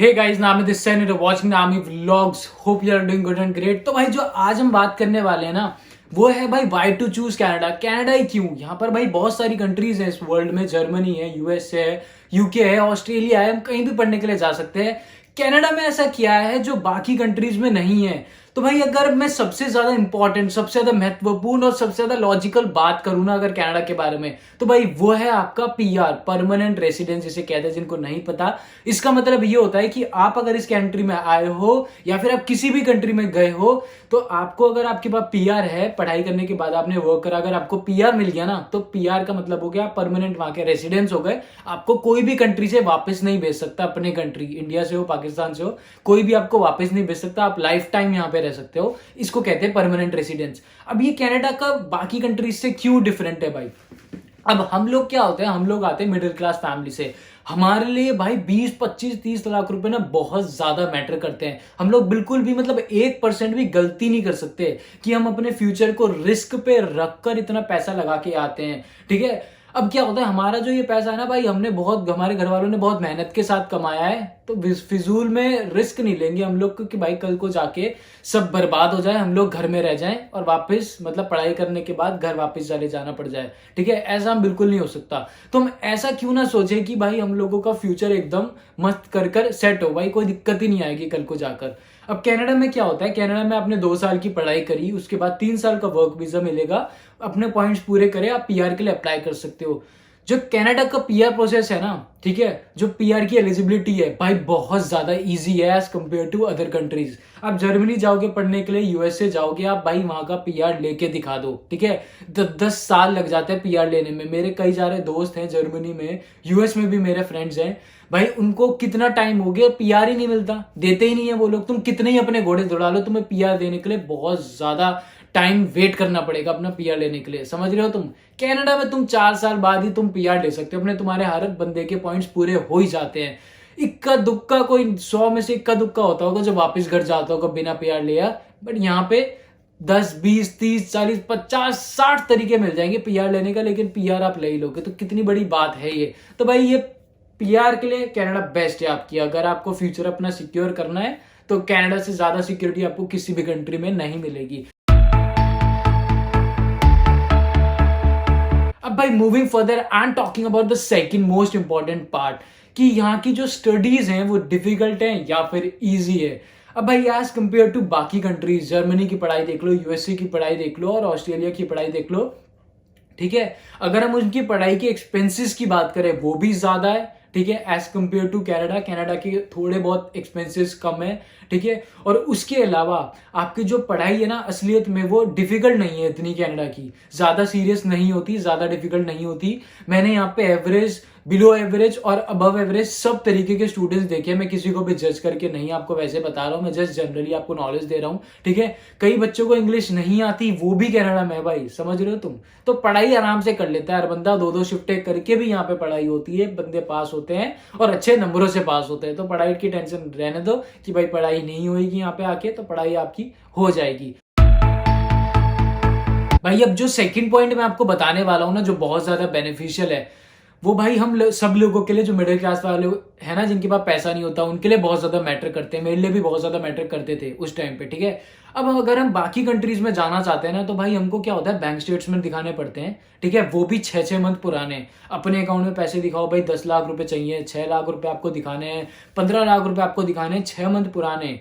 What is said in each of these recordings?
हे guys, नाम है this Sain, watching the army vlogs. Hope you are doing good and great. तो भाई जो आज हम बात करने वाले हैं ना, वो है भाई why to choose Canada. Canada ही क्यों? यहाँ पर भाई बहुत सारी कंट्रीज हैं इस वर्ल्ड में। जर्मनी है, यूएस है, यूके है, ऑस्ट्रेलिया है। हम कहीं भी पढ़ने के लिए जा सकते हैं। कनाडा में ऐसा किया है जो बाकी कंट्रीज में नहीं है। तो भाई अगर मैं सबसे ज्यादा इंपॉर्टेंट, सबसे ज्यादा महत्वपूर्ण और सबसे ज्यादा लॉजिकल बात करूं ना अगर कनाडा के बारे में, तो भाई वो है आपका पीआर, परमानेंट रेसिडेंस जिसे कहते हैं। जिनको नहीं पता, इसका मतलब ये होता है कि आप अगर इस कंट्री में आए हो या फिर आप किसी भी कंट्री में गए हो, तो आपको अगर आपके पास पीआर है, पढ़ाई करने के बाद आपने वर्क करा, अगर आपको पीआर मिल गया ना, तो पीआर का मतलब हो गया परमानेंट वहां के रेसिडेंस हो गए। आपको कोई भी कंट्री से वापस नहीं भेज सकता। अपने कंट्री, इंडिया से हो, पाकिस्तान से हो, कोई भी आपको वापस नहीं भेज सकता। आप लाइफ टाइम यहाँ पे रह सकते हो। इसको कहते हैं परमानेंट रेसिडेंस। अब ये कनाडा का बाकी कंट्रीज से क्यों डिफरेंट है भाई? अब हम लोग क्या होते हैं, हम लोग आते हैं मिडिल क्लास फैमिली से। हमारे लिए भाई 20, 25, 30 लाख रुपए ना बहुत ज्यादा मैटर करते हैं। हम लोग बिल्कुल भी मतलब 1% भी गलती नहीं कर सकते कि हम अपने फ्यूचर को रिस्क पे रखकर इतना पैसा लगा के आते हैं। ठीक है, अब क्या होता है, हमारा जो ये पैसा है ना भाई, हमने बहुत, हमारे घर वालों ने बहुत मेहनत के साथ कमाया है। तो फिजूल में रिस्क नहीं लेंगे हम लोग कि भाई कल को जाके सब बर्बाद हो जाए, हम लोग घर में रह जाएं और वापस मतलब पढ़ाई करने के बाद घर वापस चले जाना पड़ जाए। ठीक है, ऐसा हम बिल्कुल नहीं हो सकता। तो हम ऐसा क्यों ना सोचे कि भाई हम लोगों का फ्यूचर एकदम मस्त कर सेट हो, भाई कोई दिक्कत ही नहीं आएगी कल को जाकर। अब कनाडा में क्या होता है, कनाडा में आपने 2 साल की पढ़ाई करी, उसके बाद 3 साल का वर्क वीजा मिलेगा। अपने पॉइंट्स पूरे करे, आप पीआर के लिए अप्लाई कर सकते हो। जो कनाडा का पीआर प्रोसेस है ना, ठीक है, जो पीआर की एलिजिबिलिटी है भाई, बहुत ज्यादा इजी है as compare to other countries. आप जर्मनी जाओगे पढ़ने के लिए, यूएसए जाओगे आप, भाई वहां का पीआर लेके दिखा दो। ठीक है, 10 साल लग जाते हैं पीआर लेने में। मेरे कई सारे दोस्त हैं जर्मनी में, यूएस में भी मेरे फ्रेंड्स हैं भाई, उनको कितना टाइम हो गया पीआर ही नहीं मिलता, देते ही नहीं है वो लोग। तुम कितने ही अपने घोड़े दौड़ा लो, तुम्हें पीआर देने के लिए बहुत ज्यादा टाइम वेट करना पड़ेगा अपना पीआर लेने के लिए। समझ रहे हो तुम? कनाडा में तुम 4 साल बाद ही तुम पीआर ले सकते हो। अपने तुम्हारे हर बंदे के पॉइंट्स पूरे हो ही जाते हैं। इक्का दुक्का, कोई 100 में से इक्का दुक्का होता होगा जो वापस घर जाता होगा बिना पीआर लिया। बट यहाँ पे 10, 20, 30, 40, 50, 60 तरीके मिल जाएंगे पीआर लेने का, लेकिन पीआर आप ले ही लोगे। तो कितनी बड़ी बात है ये। तो भाई ये पीआर के लिए कनाडा बेस्ट है आपकी। अगर आपको फ्यूचर अपना सिक्योर करना है तो कनाडा से ज्यादा सिक्योरिटी आपको किसी भी कंट्री में नहीं मिलेगी। अब भाई moving further, I am talking about the second most important part, कि यहाँ की जो स्टडीज हैं वो डिफिकल्ट हैं या फिर इजी है। अब भाई एज कंपेयर टू बाकी कंट्रीज, जर्मनी की पढ़ाई देख लो, यूएसए की पढ़ाई देख लो और ऑस्ट्रेलिया की पढ़ाई देख लो। ठीक है, अगर हम उनकी पढ़ाई के एक्सपेंसेस की बात करें, वो भी ज्यादा है। ठीक है, as compare to Canada, Canada के थोड़े बहुत एक्सपेंसेस कम है। ठीक है, और उसके अलावा आपकी जो पढ़ाई है ना, असलियत में वो डिफिकल्ट नहीं है इतनी। कनाडा की ज्यादा सीरियस नहीं होती, ज्यादा डिफिकल्ट नहीं होती। मैंने यहाँ पे एवरेज, बिलो एवरेज और अबव एवरेज सब तरीके के स्टूडेंट्स देखे। मैं किसी को भी जज करके नहीं आपको वैसे बता रहा हूँ, मैं जस्ट जनरली आपको नॉलेज दे रहा हूँ। ठीक है, कई बच्चों को इंग्लिश नहीं आती, वो भी कनाडा में है भाई। समझ रहे हो तुम? तो पढ़ाई आराम से कर लेता है हर बंदा। 2-2 शिफ्टें करके भी यहाँ पे पढ़ाई होती है, बंदे पास होते हैं और अच्छे नंबरों से पास होते हैं। तो पढ़ाई की टेंशन रहने दो कि भाई पढ़ाई नहीं होगी यहाँ पे आके, तो पढ़ाई आपकी हो जाएगी। भाई अब जो सेकंड पॉइंट मैं आपको बताने वाला हूं ना, जो बहुत ज्यादा बेनिफिशियल है, वो भाई सब लोगों के लिए, जो मिडिल क्लास वाले है ना, जिनके पास पैसा नहीं होता, उनके लिए बहुत ज्यादा मैटर करते हैं। मेरे लिए भी बहुत ज्यादा मैटर करते थे उस टाइम पे। ठीक है, अब अगर हम बाकी कंट्रीज में जाना चाहते हैं ना, तो भाई हमको क्या होता है, बैंक स्टेटमेंट दिखाने पड़ते हैं। ठीक है, वो भी 6-6 मंथ पुराने। अपने अकाउंट में पैसे दिखाओ भाई, 10 लाख रुपए चाहिए, 6 लाख रुपए आपको दिखाने हैं, 15 लाख रुपए आपको दिखाने हैं, 6 मंथ पुराने।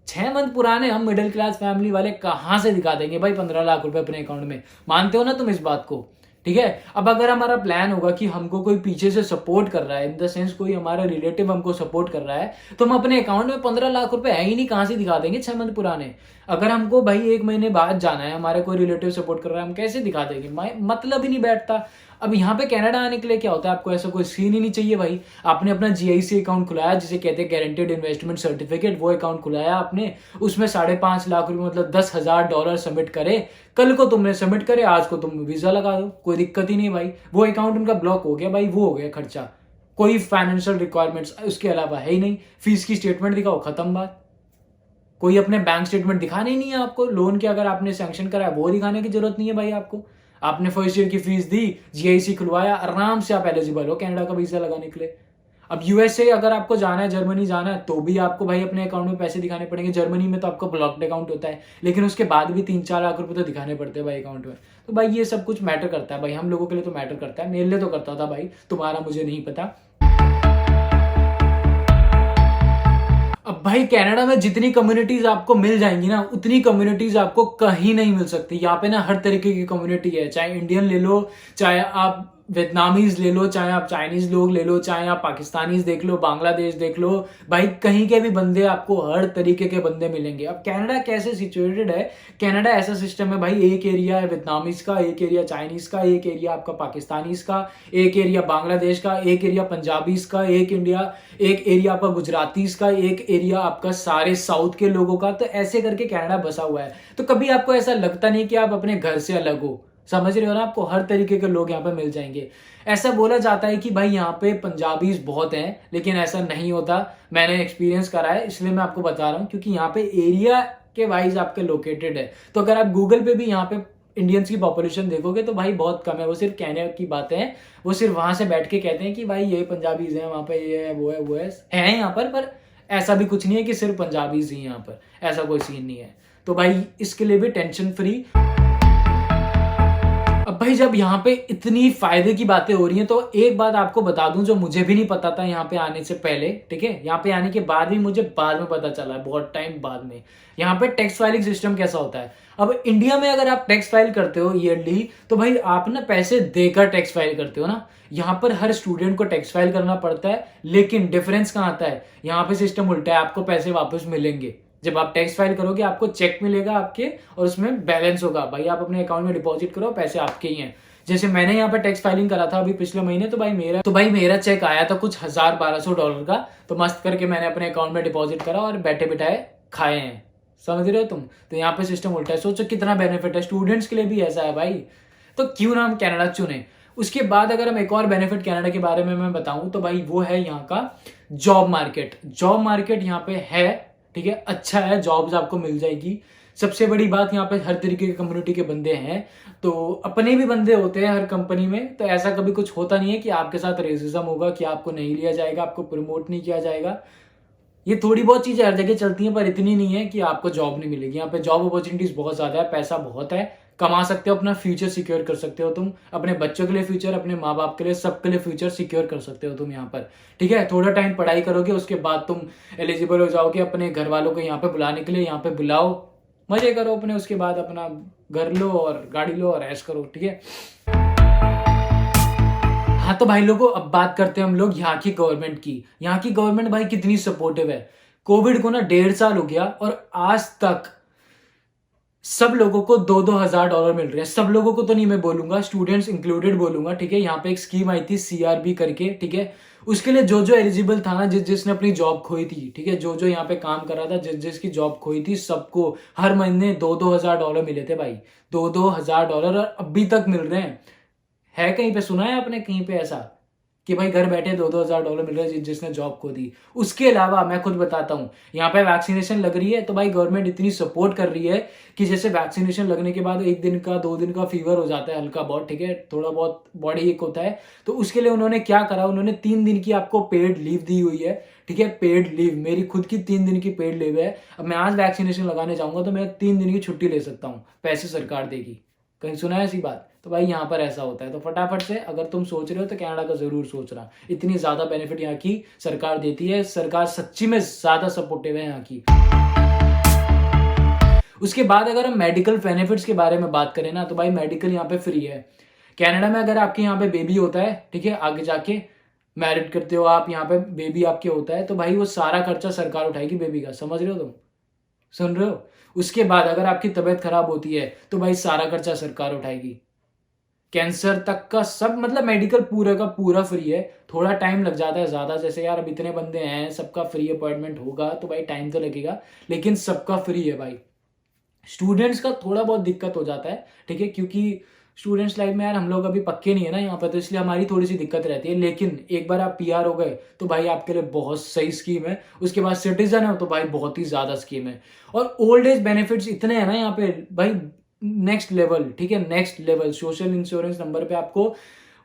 6 मंथ पुराने हम मिडिल क्लास फैमिली वाले कहां से दिखा देंगे भाई 15 लाख रुपए अपने अकाउंट में? मानते हो ना तुम इस बात को? ठीक है, अब अगर हमारा प्लान होगा कि हमको कोई पीछे से सपोर्ट कर रहा है, इन द सेंस कोई हमारा रिलेटिव हमको सपोर्ट कर रहा है, तो हम अपने अकाउंट में 15 लाख रुपए है ही नहीं, कहां से दिखा देंगे 6 मंथ पुराने? अगर हमको भाई 1 महीने बाद जाना है, हमारे कोई रिलेटिव सपोर्ट कर रहा है, हम कैसे दिखा देंगे? मतलब ही नहीं बैठता। अब यहाँ पे कनाडा आने के लिए क्या होता है, आपको ऐसा कोई सीन ही नहीं चाहिए भाई। आपने अपना जीआईसी अकाउंट खुलाया, जिसे कहते हैं गारंटेड इन्वेस्टमेंट सर्टिफिकेट, वो अकाउंट खुलाया आपने, उसमें 5.5 लाख रुपए मतलब $10,000 सबमिट करे। कल को तुमने सबमिट करे, आज को तुम वीजा लगा दो, कोई दिक्कत ही नहीं भाई। वो अकाउंट उनका ब्लॉक हो गया भाई, वो हो गया खर्चा। कोई फाइनेंशियल रिक्वायरमेंट्स उसके अलावा है ही नहीं। फीस की स्टेटमेंट दिखाओ, खत्म बात। कोई अपने बैंक स्टेटमेंट दिखाने ही नहीं है आपको। लोन के अगर आपने सैंक्शन करा है, वो दिखाने की जरूरत नहीं है भाई आपको। आपने फर्स्ट ईयर की फीस दी, जीआईसी खुलवाया, आराम से आप एलिजिबल हो कनाडा का वीजा लगाने के लिए। अब यूएसए अगर आपको जाना है, जर्मनी जाना है, तो भी आपको भाई अपने अकाउंट में पैसे दिखाने पड़ेंगे। जर्मनी में तो आपका ब्लॉक्ड अकाउंट होता है, लेकिन उसके बाद भी 3-4 लाख रुपए तो दिखाने पड़ते हैं भाई अकाउंट में। तो भाई ये सब कुछ मैटर करता है भाई, हम लोगों के लिए तो मैटर करता है, मेरे लिए तो करता था भाई, तुम्हारा मुझे नहीं पता। अब भाई कनाडा में जितनी कम्युनिटीज आपको मिल जाएंगी ना, उतनी कम्युनिटीज आपको कहीं नहीं मिल सकती। यहाँ पे ना हर तरीके की कम्युनिटी है, चाहे इंडियन ले लो, चाहे आप वियतनामीज ले लो, चाहे आप चाइनीज लोग ले लो, चाहे आप पाकिस्तानीज देख लो, बांग्लादेश देख लो, भाई कहीं के भी बंदे, आपको हर तरीके के बंदे मिलेंगे। अब कनाडा कैसे सिचुएटेड है, कनाडा ऐसा सिस्टम है भाई, एक एरिया है वियतनामीज का, एक एरिया चाइनीज का, एक एरिया आपका पाकिस्तानीज का, एक एरिया बांग्लादेश का, एक एरिया पंजाबीज का, एक एरिया आपका गुजरातीज का, एक एरिया आपका सारे साउथ के लोगों का। तो ऐसे करके कनाडा बसा हुआ है। तो कभी आपको ऐसा लगता नहीं कि आप अपने घर से अलग हो, समझ रहे हो ना, आपको हर तरीके के लोग यहाँ पे मिल जाएंगे। ऐसा बोला जाता है कि भाई यहाँ पे पंजाबीज बहुत हैं, लेकिन ऐसा नहीं होता, मैंने एक्सपीरियंस करा है, इसलिए मैं आपको बता रहा हूँ, क्योंकि यहाँ पे एरिया के वाइज आपके लोकेटेड है। तो अगर आप गूगल पे भी यहाँ पे इंडियंस की पॉपुलेशन देखोगे तो भाई बहुत कम है, वो सिर्फ कहने की बातें हैं, वो सिर्फ वहां से बैठ के कहते हैं कि भाई ये पंजाबीज हैं, वहां पे ये है, वो है, वो है यहाँ पर ऐसा भी कुछ नहीं है कि सिर्फ पंजाबीज ही यहाँ पर, ऐसा कोई सीन नहीं है। तो भाई इसके लिए भी टेंशन फ्री। अब भाई जब यहाँ पे इतनी फायदे की बातें हो रही हैं, तो एक बात आपको बता दूं जो मुझे भी नहीं पता था यहाँ पे आने से पहले, ठीक है, यहाँ पे आने के बाद भी मुझे बाद में पता चला है, बहुत टाइम बाद में। यहाँ पे टैक्स फाइलिंग सिस्टम कैसा होता है। अब इंडिया में अगर आप टैक्स फाइल करते हो ईयरली, तो भाई आप ना पैसे देकर टैक्स फाइल करते हो ना, यहाँ पर हर स्टूडेंट को टैक्स फाइल करना पड़ता है। लेकिन डिफरेंस कहाँ आता है, यहाँ पे सिस्टम उल्टा है, आपको पैसे वापस मिलेंगे। जब आप टैक्स फाइल करोगे आपको चेक मिलेगा आपके, और उसमें बैलेंस होगा, भाई आप अपने अकाउंट में डिपॉजिट करो, पैसे आपके ही हैं। जैसे मैंने यहाँ पे टैक्स फाइलिंग करा था अभी पिछले महीने, तो भाई मेरा चेक आया था कुछ $1,000-1,200 का, तो मस्त करके मैंने अपने अकाउंट में डिपॉजिट करा और बैठे बिठाए खाए हैं, समझ रहे हो तुम। तो यहाँ पे सिस्टम उल्टा है, सोचो कितना बेनिफिट है, स्टूडेंट्स के लिए भी ऐसा है भाई। तो क्यों ना हम कनाडा चुने। उसके बाद अगर हम एक और बेनिफिट कनाडा के बारे में मैं बताऊं, तो भाई वो है यहाँ का जॉब मार्केट। जॉब मार्केट यहाँ पे है, ठीक है, अच्छा है, जॉब्स आपको मिल जाएगी। सबसे बड़ी बात यहाँ पे हर तरीके की कम्युनिटी के बंदे हैं, तो अपने भी बंदे होते हैं हर कंपनी में। तो ऐसा कभी कुछ होता नहीं है कि आपके साथ रेसिज्म होगा, कि आपको नहीं लिया जाएगा, आपको प्रमोट नहीं किया जाएगा। ये थोड़ी बहुत चीजें हर जगह चलती हैं, पर इतनी नहीं है कि आपको जॉब नहीं मिलेगी। यहाँ पे जॉब अपॉर्चुनिटीज बहुत ज्यादा है, पैसा बहुत है, कमा सकते हो, अपना फ्यूचर सिक्योर कर सकते हो तुम, अपने बच्चों के लिए फ्यूचर, अपने माँ बाप के लिए, सबके लिए फ्यूचर सिक्योर कर सकते हो तुम यहाँ पर, ठीक है। थोड़ा टाइम पढ़ाई करोगे, उसके बाद तुम एलिजिबल हो जाओगे अपने घर वालों को यहाँ पे बुलाने के लिए, यहाँ पे बुलाओ, मजे करो अपने, उसके बाद अपना घर लो और गाड़ी लो और ऐश करो, ठीक है। हाँ तो भाई लोगों, अब बात करते हैं हम लोग यहाँ की गवर्नमेंट की। यहाँ की गवर्नमेंट भाई कितनी सपोर्टिव है। कोविड को ना 1.5 साल हो गया और आज तक सब लोगों को $2,000 मिल रहे हैं। सब लोगों को तो नहीं मैं बोलूंगा, स्टूडेंट्स इंक्लूडेड बोलूंगा, ठीक है। यहाँ पे एक स्कीम आई थी CRB करके, ठीक है। उसके लिए जो जो एलिजिबल था ना, जिसने अपनी जॉब खोई थी, ठीक है, जो जो यहाँ पे काम कर रहा था, जिसकी जॉब खोई थी, सबको हर महीने $2,000 मिले थे भाई, $2,000, और अभी तक मिल रहे हैं। है कहीं पे सुना है आपने कहीं पे ऐसा कि भाई घर बैठे $2,000 मिल रहे हैं जिसने जॉब खो दी। उसके अलावा मैं खुद बताता हूँ, यहाँ पे वैक्सीनेशन लग रही है, तो भाई गवर्नमेंट इतनी सपोर्ट कर रही है कि जैसे वैक्सीनेशन लगने के बाद 1 दिन का 2 दिन का फीवर हो जाता है हल्का बहुत, ठीक है, थोड़ा बहुत बॉडी एक होता है, तो उसके लिए उन्होंने क्या करा, उन्होंने 3 दिन की आपको पेड लीव दी हुई है, ठीक है। पेड लीव, मेरी खुद की 3 दिन की पेड लीव है। अब मैं आज वैक्सीनेशन लगाने जाऊंगा तो मैं 3 दिन की छुट्टी ले सकता हूँ, पैसे सरकार देगी। कहीं सुना है ऐसी बात? तो भाई यहाँ पर ऐसा होता है। तो फटाफट से अगर तुम सोच रहे हो तो कनाडा का जरूर सोचना, इतनी ज्यादा बेनिफिट यहाँ की सरकार देती है। सरकार सच्ची में ज्यादा सपोर्टिव है यहाँ की। उसके बाद अगर हम मेडिकल बेनिफिट्स के बारे में बात करें ना, तो भाई मेडिकल यहाँ पे फ्री है। कनाडा में अगर आपके यहाँ पे बेबी होता है, ठीक है, आगे जाके मैरिड करते हो आप, यहाँ पे बेबी आपके होता है, तो भाई वो सारा खर्चा सरकार उठाएगी बेबी का, समझ रहे हो तुम, सुन रहे हो। उसके बाद अगर आपकी तबीयत खराब होती है तो भाई सारा खर्चा सरकार उठाएगी, कैंसर तक का सब, मतलब मेडिकल पूरा का पूरा फ्री है। थोड़ा टाइम लग जाता है ज्यादा, जैसे यार अब इतने बंदे हैं, सबका फ्री अपॉइंटमेंट होगा तो भाई टाइम तो लगेगा, लेकिन सबका फ्री है भाई। स्टूडेंट्स का थोड़ा बहुत दिक्कत हो जाता है, ठीक है, क्योंकि स्टूडेंट्स लाइफ में यार हम लोग अभी पक्के नहीं है ना यहाँ पर, तो इसलिए हमारी थोड़ी सी दिक्कत रहती है। लेकिन एक बार आप PR हो गए तो भाई आपके लिए बहुत सही स्कीम है। उसके बाद सिटीजन है तो भाई बहुत ही ज्यादा स्कीम है। और ओल्ड एज बेनिफिट्स इतने हैं ना यहाँ पे भाई, नेक्स्ट लेवल, ठीक है, next level. Social insurance number पे आपको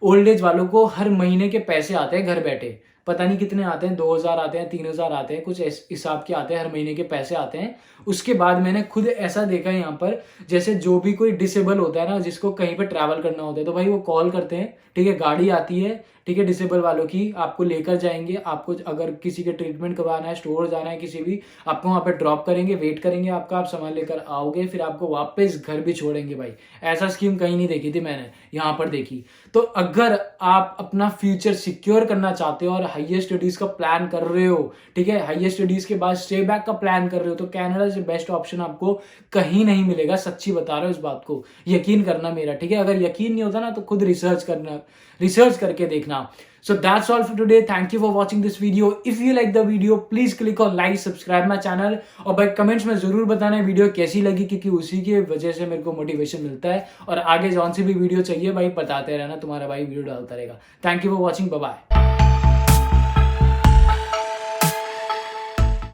ओल्ड एज वालों को हर महीने के पैसे आते हैं घर बैठे, पता नहीं कितने आते हैं, 2000 आते हैं, 3000 आते हैं, कुछ इस हिसाब के आते हैं, हर महीने के पैसे आते हैं। उसके बाद मैंने खुद ऐसा देखा है यहाँ पर, जैसे जो भी कोई डिसेबल होता है ना, जिसको कहीं पर ट्रैवल करना होता है, तो भाई वो कॉल करते हैं, ठीक है, गाड़ी आती है, ठीक है, डिसेबल वालों की, आपको लेकर जाएंगे। आपको अगर किसी के ट्रीटमेंट करवाना है, स्टोर जाना है किसी भी, आपको वहां पे ड्रॉप करेंगे, वेट करेंगे आपका, आप सामान लेकर आओगे, फिर आपको वापस घर भी छोड़ेंगे भाई। ऐसा स्कीम कहीं नहीं देखी थी मैंने, यहाँ पर देखी। तो अगर आप अपना फ्यूचर सिक्योर करना चाहते हो और हाईयर स्टडीज का प्लान कर रहे हो, ठीक है, हाईयर स्टडीज के बाद स्टे बैक का प्लान कर रहे हो, तो कनाडा से बेस्ट ऑप्शन आपको कहीं नहीं मिलेगा। सच्ची बता रहा हूँ, इस बात को यकीन करना मेरा, ठीक है। अगर यकीन नहीं होता ना तो खुद रिसर्च करना, रिसर्च करके देखना। So that's all for today. Thank you for watching this video. If you like the video, please click on like, subscribe my channel और भाई कमेंट्स में जरूर बताना वीडियो कैसी लगी, क्योंकि उसी की वजह से मेरे को मोटिवेशन मिलता है। और आगे जौन सी भी वीडियो चाहिए भाई बताते रहना, तुम्हारा भाई वीडियो डालता रहेगा। Thank you for watching, bye bye.